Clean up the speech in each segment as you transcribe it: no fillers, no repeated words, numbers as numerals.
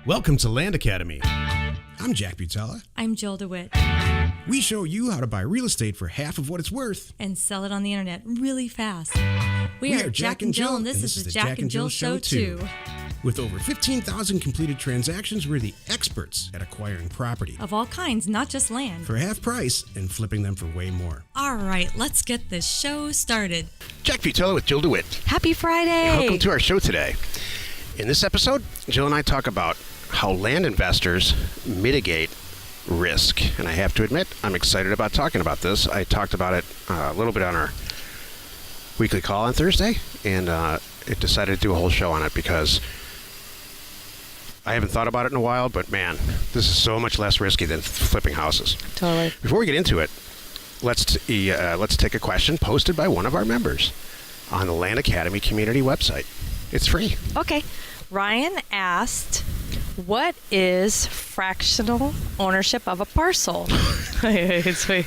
Welcome to Land Academy. I'm Jack Butala. I'm Jill DeWit. We show you how to buy real estate for half of what it's worth. And sell it on the internet really fast. We are Jack and Jill, and this is the Jack and Jill Show too. With over 15,000 completed transactions, we're the experts at acquiring property. Of all kinds, not just land. For half price and flipping them for way more. All right, let's get this show started. Jack Butala with Jill DeWit. Happy Friday! Welcome to our show today. In this episode, Jill and I talk about how land investors mitigate risk. And I have to admit, I'm excited about talking about this. I talked about it a little bit on our weekly call on Thursday, and it decided to do a whole show on it because I haven't thought about it in a while, but man, this is so much less risky than flipping houses. Totally. Before we get into it, let's take a question posted by one of our members on the Land Academy community website. It's free. Okay. Ryan asked, what is fractional ownership of a parcel? It's sweet.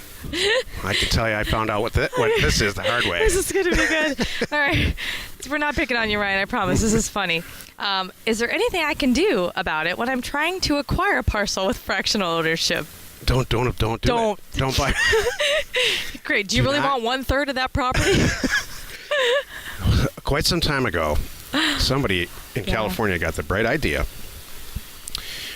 I can tell you I found out what this is the hard way. This is going to be good. All right. We're not picking on you, Ryan. I promise. This is funny. Is there anything I can do about it when I'm trying to acquire a parcel with fractional ownership? Don't do it. Don't buy. Great. Do you really want 1/3 of that property? Quite some time ago, somebody in California got the bright idea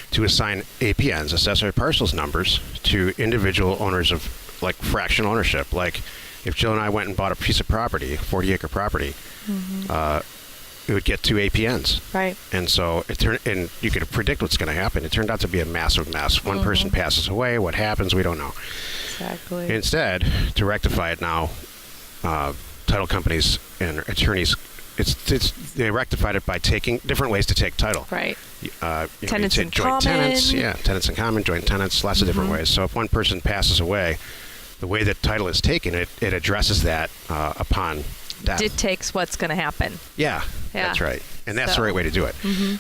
to assign APNs, accessory parcels numbers, to individual owners of like fractional ownership. Like if Jill and I went and bought a piece of property, 40-acre property, it would get 2 APNs. Right. And so and you could predict what's going to happen. It turned out to be a massive mess. One person passes away. What happens? We don't know. Exactly. Instead, to rectify it now, title companies and attorneys, they rectified it by taking different ways to take title. Right. Tenants in common. Tenants, tenants in common, joint tenants, lots of different ways. So if one person passes away, the way that title is taken, it addresses that upon death. Dictates what's going to happen. Yeah, that's right. And that's the right way to do it.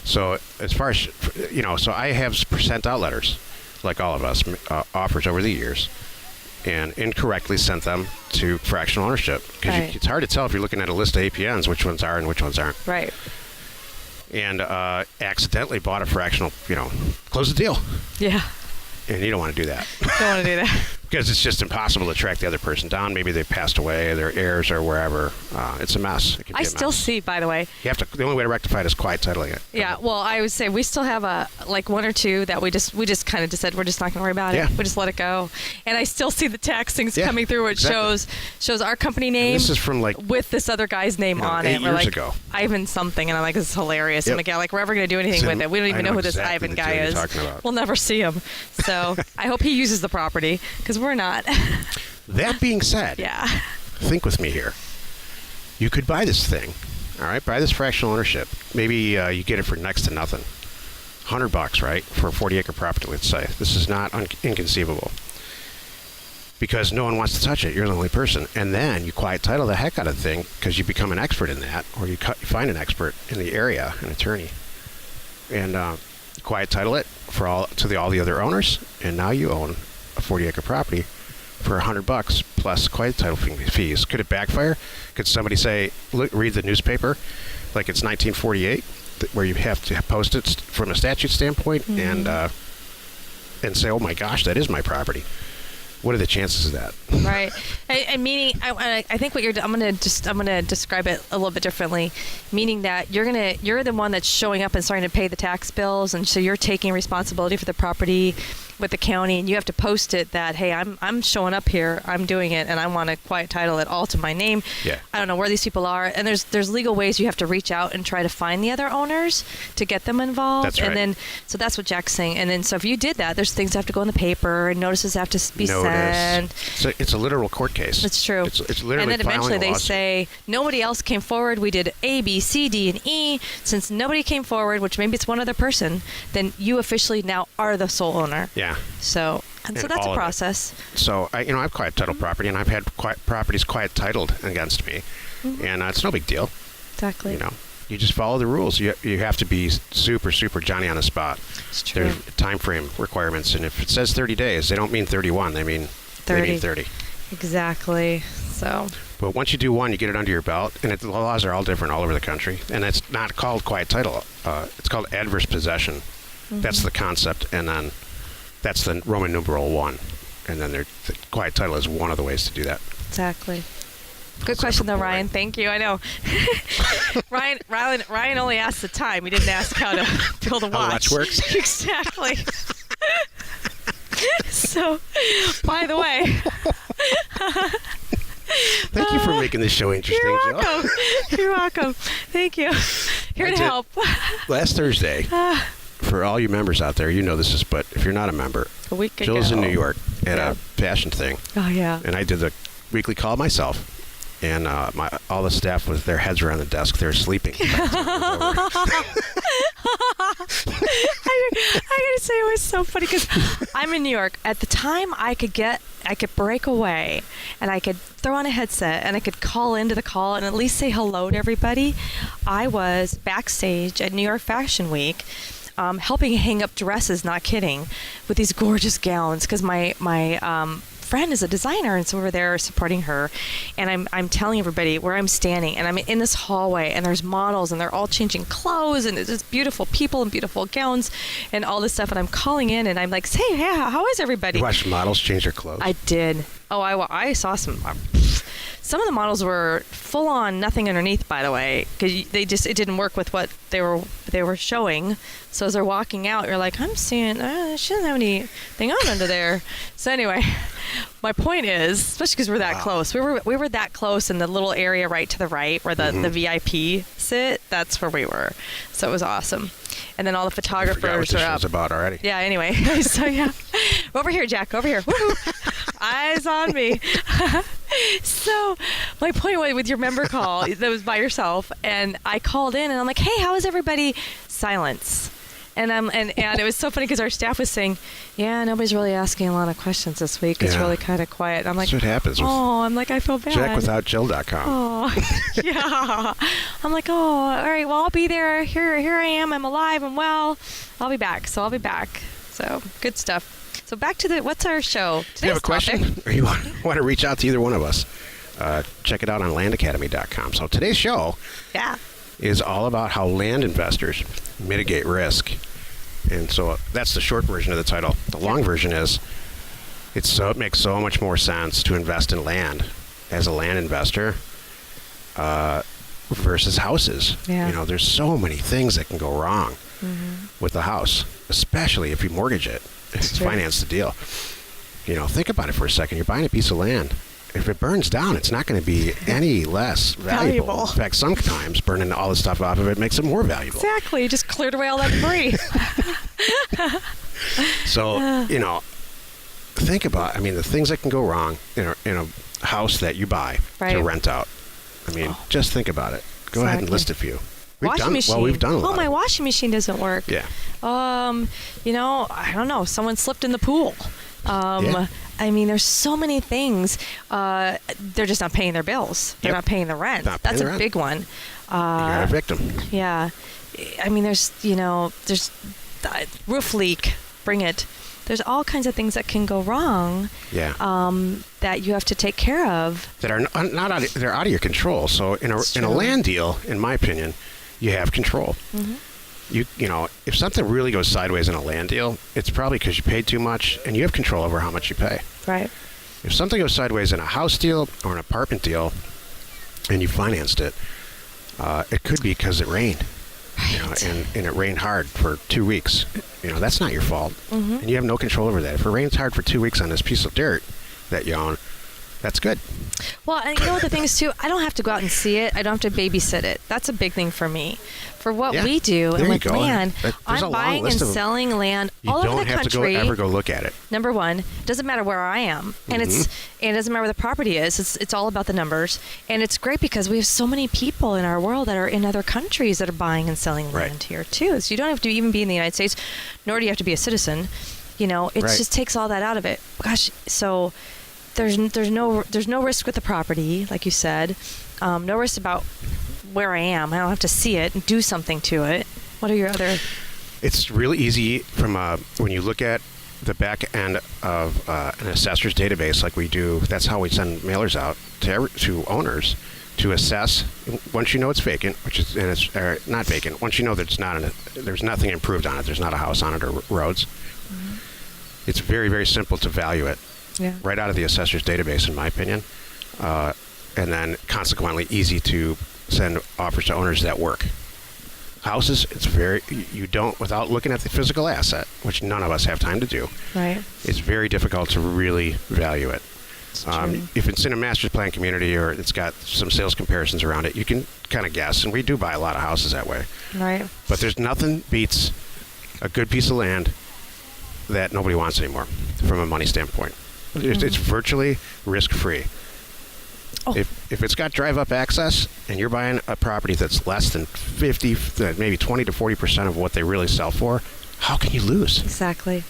So as far as, so I have sent out letters, like all of us, offers over the years, and incorrectly sent them to fractional ownership. Because it's hard to tell if you're looking at a list of APNs which ones are and which ones aren't. Right. And accidentally bought a fractional, close the deal. Yeah. And you don't want to do that. Don't want to do that. Because it's just impossible to track the other person down. Maybe they passed away, their heirs or wherever. It's a mess. It can be I a still mess. see, by the way. You have to. The only way to rectify it is quiet titling it. Yeah. Well, I would say we still have one or two that we just kind of said we're just not going to worry about it. We just let it go. And I still see the tax things coming through where it shows our company name. And this is from with this other guy's name on 8 it. years ago. Ivan something, and I'm like, this is hilarious. I'm like, yeah, we're ever going to do anything with it. We don't even know who this Ivan guy is. We'll never see him. So I hope he uses the property because we're not. That being said, think with me here. You could buy this thing, all right? Buy this fractional ownership. Maybe you get it for next to nothing. $100, right, for a 40-acre property, let's say. This is not inconceivable because no one wants to touch it. You're the only person. And then you quiet title the heck out of the thing because you become an expert in that, or you find an expert in the area, an attorney, and quiet title it for all the other owners, and now you own a 40-acre property for $100 plus quiet title fees. Could it backfire? Could somebody say, read the newspaper like it's 1948, where you have to post it from a statute standpoint and say, oh my gosh, that is my property? What are the chances of that? Right. Meaning, I think I'm gonna describe it a little bit differently. Meaning that you're the one that's showing up and starting to pay the tax bills, and so you're taking responsibility for the property with the county, and you have to post it that, hey, I'm showing up here, I'm doing it, and I want to quiet title it all to my name. Yeah. I don't know where these people are, and there's legal ways you have to reach out and try to find the other owners to get them involved. That's right. And then, so that's what Jack's saying. And then, so if you did that, there's things that have to go in the paper, and notices have to be sent. So it's a literal court case. It's true. It's literally. And then eventually they lawsuit. say nobody else came forward. We did A, B, C, D, and E. Since nobody came forward, which maybe it's one other person, then you officially now are the sole owner. Yeah. So that's a process. So I've quiet titled property, and I've had properties quiet titled against me, and it's no big deal. Exactly. You just follow the rules. You have to be super, super Johnny on the spot. It's true. There's time frame requirements, and if it says 30 days, they don't mean 31. They mean 30. Exactly. So. But once you do one, you get it under your belt, and the laws are all different all over the country. And it's not called quiet title. It's called adverse possession. That's the concept, and then that's the Roman numeral 1. And then the quiet title is one of the ways to do that. Exactly. Good question, though, Ryan. Thank you. I know. Ryan only asked the time. He didn't ask how to build a watch. How the watch works? Exactly. So, by the way. Thank you for making this show interesting, You're welcome. Jill. You're welcome. Thank you. Here to help. Last Thursday, for all you members out there, you know this is, but if you're not a member, A week ago. Jill's in New York at a fashion thing. Oh, yeah. And I did the weekly call myself. And all the staff was their heads were on the desk. They were sleeping. I gotta say, it was so funny because I'm in New York. At the time, I could break away, and I could throw on a headset, and I could call into the call and at least say hello to everybody. I was backstage at New York Fashion Week, helping hang up dresses. Not kidding, with these gorgeous gowns because my friend is a designer, and so we're there supporting her, and I'm telling everybody where I'm standing, and I'm in this hallway, and there's models, and they're all changing clothes, and there's just beautiful people and beautiful gowns and all this stuff, and I'm calling in, and I'm like, hey, yeah, how is everybody? You watched models change their clothes? I did. Oh, I saw some of the models were full on nothing underneath, by the way, because it didn't work with what they were showing. So as they're walking out, you're like, I'm seeing she doesn't have anything on under there. So anyway, my point is, especially because we're that close, we were that close in the little area right to the right where the VIP sit. That's where we were. So it was awesome. And then all the photographers I forgot what this are up. show's about already. Yeah. Anyway, so yeah, over here, Jack. Over here. Woohoo! Eyes on me. So my point was with your member call that was by yourself, and I called in and I'm like, hey, how is everybody? Silence. And it was so funny because our staff was saying, yeah, nobody's really asking a lot of questions this week. It's really kind of quiet. I'm like, that's what happens. I'm like, I feel bad. JackWithoutJill.com. Oh, yeah. I'm like, all right, well, I'll be there. Here I am. I'm alive. I'm well. I'll be back. So good stuff. So back to what's our show? Do you have a question? Or you want to reach out to either one of us? Check it out on landacademy.com. So today's show is all about how land investors mitigate risk. And so that's the short version of the title. The long version is it makes so much more sense to invest in land as a land investor versus houses. Yeah. You know, there's so many things that can go wrong with the house, especially if you mortgage it, finance the deal. You know, think about it for a second. You're buying a piece of land. If it burns down, it's not going to be any less valuable. In fact, sometimes burning all the stuff off of it makes it more valuable. Exactly. You just cleared away all that debris. So, you know, think about, the things that can go wrong in a house that you buy to rent out. Just think about it. Go ahead and list a few. Washing machine. Well, we've done a lot. Oh, my washing machine doesn't work. Yeah. I don't know. Someone slipped in the pool. There's so many things. They're just not paying their bills. They're not paying the rent. That's a big one. You got a victim. Yeah. There's roof leak. Bring it. There's all kinds of things that can go wrong. Yeah. That you have to take care of. That are they're out of your control. So in a land deal, in my opinion, you have control. Mm-hmm. You know, if something really goes sideways in a land deal, it's probably because you paid too much, and you have control over how much you pay. Right. If something goes sideways in a house deal or an apartment deal, and you financed it, it could be because it rained. Right. You know, and it rained hard for 2 weeks. You know, that's not your fault, and you have no control over that. If it rains hard for 2 weeks on this piece of dirt that you own, that's good. Well, and you know what the thing is too? I don't have to go out and see it. I don't have to babysit it. That's a big thing for me. For what we do, and with land, I'm buying and selling land all over the country. You don't have to ever go look at it. Number one, doesn't matter where I am, and it doesn't matter where the property is. It's all about the numbers, and it's great because we have so many people in our world that are in other countries that are buying and selling land here too. So you don't have to even be in the United States, nor do you have to be a citizen. You know, it just takes all that out of it. Gosh, so. There's no risk with the property, like you said. No risk about where I am. I don't have to see it and do something to it. What are your other? It's really easy from when you look at the back end of an assessor's database, like we do. That's how we send mailers out to owners. to assess. Once you know it's vacant, which is and it's not vacant. Once you know that it's not there's nothing improved on it. There's not a house on it or roads. It's very, very simple to value it right out of the assessor's database, in my opinion, and then consequently easy to send offers to owners that work. Houses, it's very, you don't, without looking at the physical asset, which none of us have time to do, Right. it's very difficult to really value it. If it's in a master plan community or it's got some sales comparisons around it, you can kind of guess, and we do buy a lot of houses that way. Right. But there's nothing beats a good piece of land that nobody wants anymore from a money standpoint. It's virtually risk-free. Oh. If it's got drive-up access and you're buying a property that's less than 50, maybe 20 to 40% of what they really sell for, how can you lose? Exactly.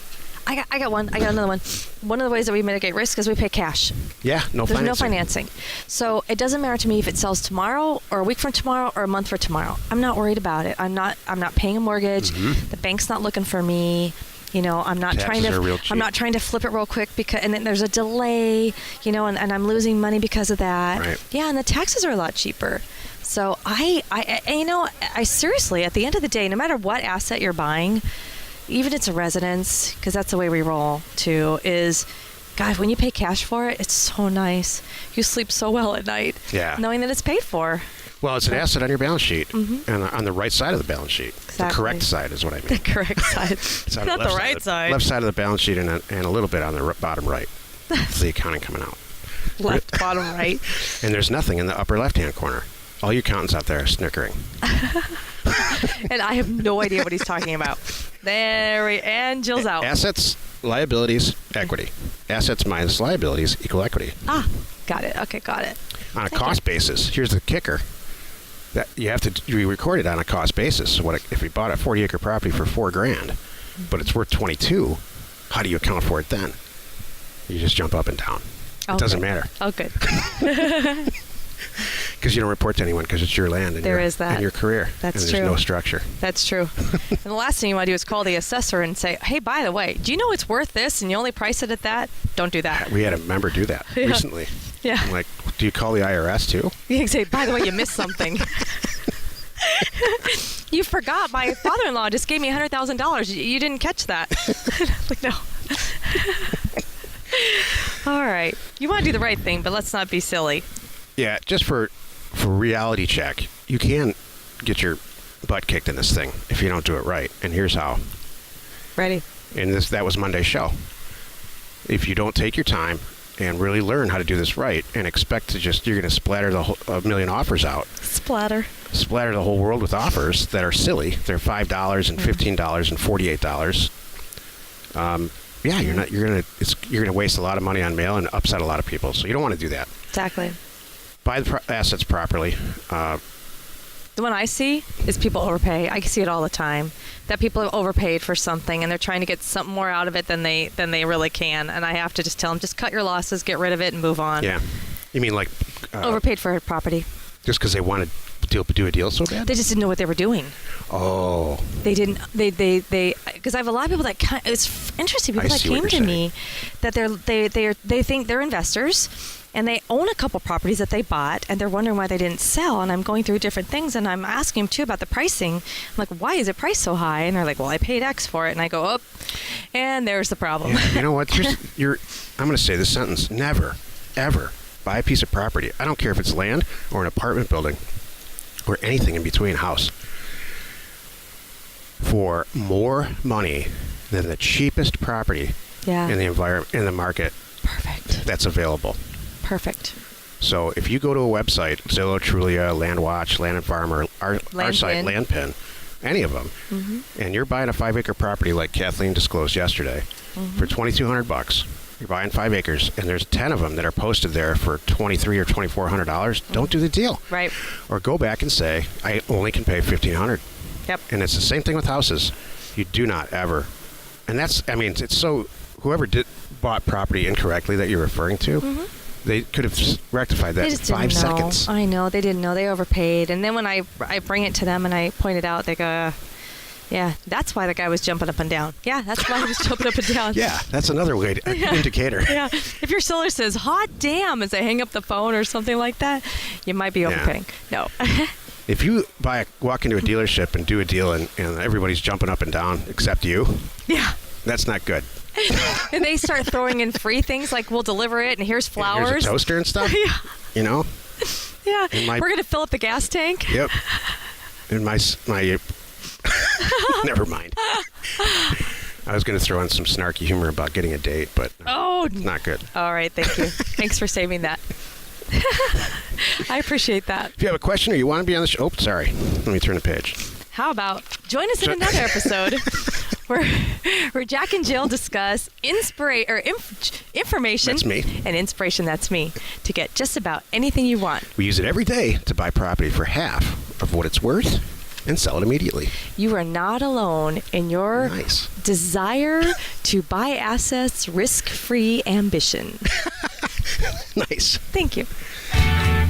I got one. I got another one. One of the ways that we mitigate risk is we pay cash. Yeah, There's no financing. So it doesn't matter to me if it sells tomorrow or a week from tomorrow or a month from tomorrow. I'm not worried about it. I'm not paying a mortgage. The bank's not looking for me. You know, I'm not Taxes I'm not trying to flip it real quick because, and then there's a delay, you know, and I'm losing money because of that. Right. Yeah, and the taxes are a lot cheaper. So I you know, I seriously, at the end of the day, no matter what asset you're buying, even if it's a residence, because that's the way we roll too, is, God, when you pay cash for it, it's so nice. You sleep so well at night, knowing that it's paid for. Well, it's an asset on your balance sheet, and on the right side of the balance sheet. Exactly. The correct side is what I mean. The correct side. It's on Not the right side. Left side of the balance sheet and a little bit on the bottom right. That's the accounting coming out. Left, bottom, right. And there's nothing in the upper left-hand corner. All you accountants out there are snickering. And I have no idea what he's talking about. And Jill's out. Assets, liabilities, equity. Assets minus liabilities equal equity. Ah, got it. Okay, got it. On a cost basis, here's the kicker. That you have to be recorded on a cost basis. So if you bought a 40-acre property for $4,000, but it's worth 22, how do you account for it then? You just jump up and down. It doesn't matter. Oh, good. Because you don't report to anyone because it's your land and your career. That's and true. There's no structure. That's true. And the last thing you want to do is call the assessor and say, hey, by the way, do you know it's worth this and you only price it at that? Don't do that. We had a member do that recently. Yeah. I'm like, do you call the IRS too? You can say, by the way, you missed something. You forgot my father-in-law just gave me $100,000. You didn't catch that. Like, no. All right. You want to do the right thing, but let's not be silly. Yeah, just for reality check, you can get your butt kicked in this thing if you don't do it right. And here's how. Ready. And that was Monday's show. If you don't take your time and really learn how to do this right and expect to you're going to splatter a million offers out. Splatter the whole world with offers that are silly. They're $5 and $15 and $48. You're going to waste a lot of money on mail and upset a lot of people. So you don't want to do that. Exactly. Buy the assets properly. The one I see is people overpay. I see it all the time. That people have overpaid for something and they're trying to get something more out of it than they really can. And I have to just tell them, just cut your losses, get rid of it, and move on. Yeah. You mean like overpaid for a property? Just because they wanted to do a deal so bad? They just didn't know what they were doing. Oh. They didn't. They because I have a lot of people that it's interesting. People that came to me that they think they're investors. And they own a couple properties that they bought, and they're wondering why they didn't sell. And I'm going through different things, and I'm asking them, too, about the pricing. I'm like, why is it priced so high? And they're like, well, I paid X for it. And I go, oh, and there's the problem. Yeah, you know what? I'm going to say this sentence. Never, ever buy a piece of property. I don't care if it's land or an apartment building or anything in between, house, for more money than the cheapest property in the environment, in the market. Perfect. That's available. Perfect. So if you go to a website, Zillow, Trulia, LandWatch, Land and Farm, or our site, LandPin, any of them, and you're buying a 5-acre property like Kathleen disclosed yesterday for $2,200, you're buying 5 acres, and there's 10 of them that are posted there for $2,300 or $2,400. Don't do the deal. Right. Or go back and say, I only can pay $1,500. Yep. And it's the same thing with houses. You do not ever, and it's so. Whoever bought property incorrectly that you're referring to. They could have rectified that in 5 seconds. I know. They didn't know. They overpaid. And then when I bring it to them and I point it out, they go, Yeah, that's why the guy was jumping up and down. Yeah, that's why he was jumping up and down. Yeah, that's another way to, indicator. Yeah, if your seller says "hot damn" as they hang up the phone or something like that, you might be overpaying. No. If you walk into a dealership and do a deal and everybody's jumping up and down except you, yeah, that's not good. And they start throwing in free things like we'll deliver it and here's flowers. Here's a toaster and stuff. Yeah. You know? Yeah. We're going to fill up the gas tank. Yep. And my never mind. I was going to throw in some snarky humor about getting a date, but not good. All right, thank you. Thanks for saving that. I appreciate that. If you have a question or you want to be on the show, sorry. Let me turn the page. How about join us in another episode where Jack and Jill discuss information. That's me. And inspiration, that's me, to get just about anything you want. We use it every day to buy property for half of what it's worth and sell it immediately. You are not alone in your desire to buy assets, risk-free ambition. Nice. Thank you.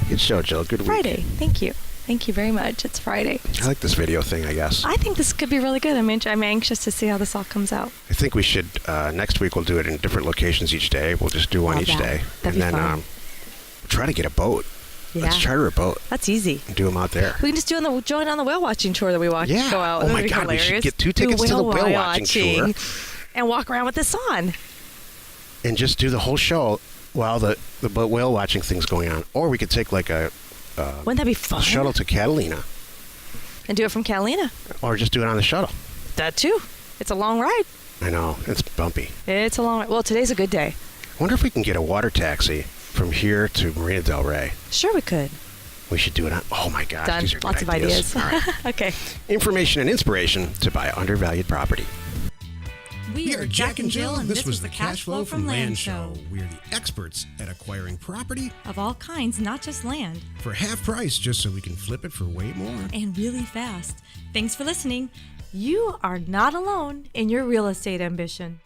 Good show, Jill. Good week. Friday. Thank you. Thank you very much. It's Friday. I like this video thing, I guess. I think this could be really good. I'm anxious to see how this all comes out. I think we should, next week we'll do it in different locations each day. We'll just do one each day. That'd and then try to get a boat. Yeah. Let's charter a boat. That's easy. And do them out there. We can just join on the whale watching tour that we go out. Oh my God, we should get 2 tickets to the whale watching tour. And walk around with this on. And just do the whole show while the whale watching thing's going on. Or we could take like a... wouldn't that be fun? Shuttle to Catalina. And do it from Catalina. Or just do it on the shuttle. That too. It's a long ride. I know. It's bumpy. It's a long ride. Well, today's a good day. I wonder if we can get a water taxi from here to Marina Del Rey. Sure we could. We should do it on... Oh, my gosh. Done. These are Lots good of ideas. All right. Okay. Information and inspiration to buy undervalued property. We are Jack and Jill, and this was the Cash Flow from Land Show. We are the experts at acquiring property of all kinds, not just land, for half price, just so we can flip it for way more. And really fast. Thanks for listening. You are not alone in your real estate ambition.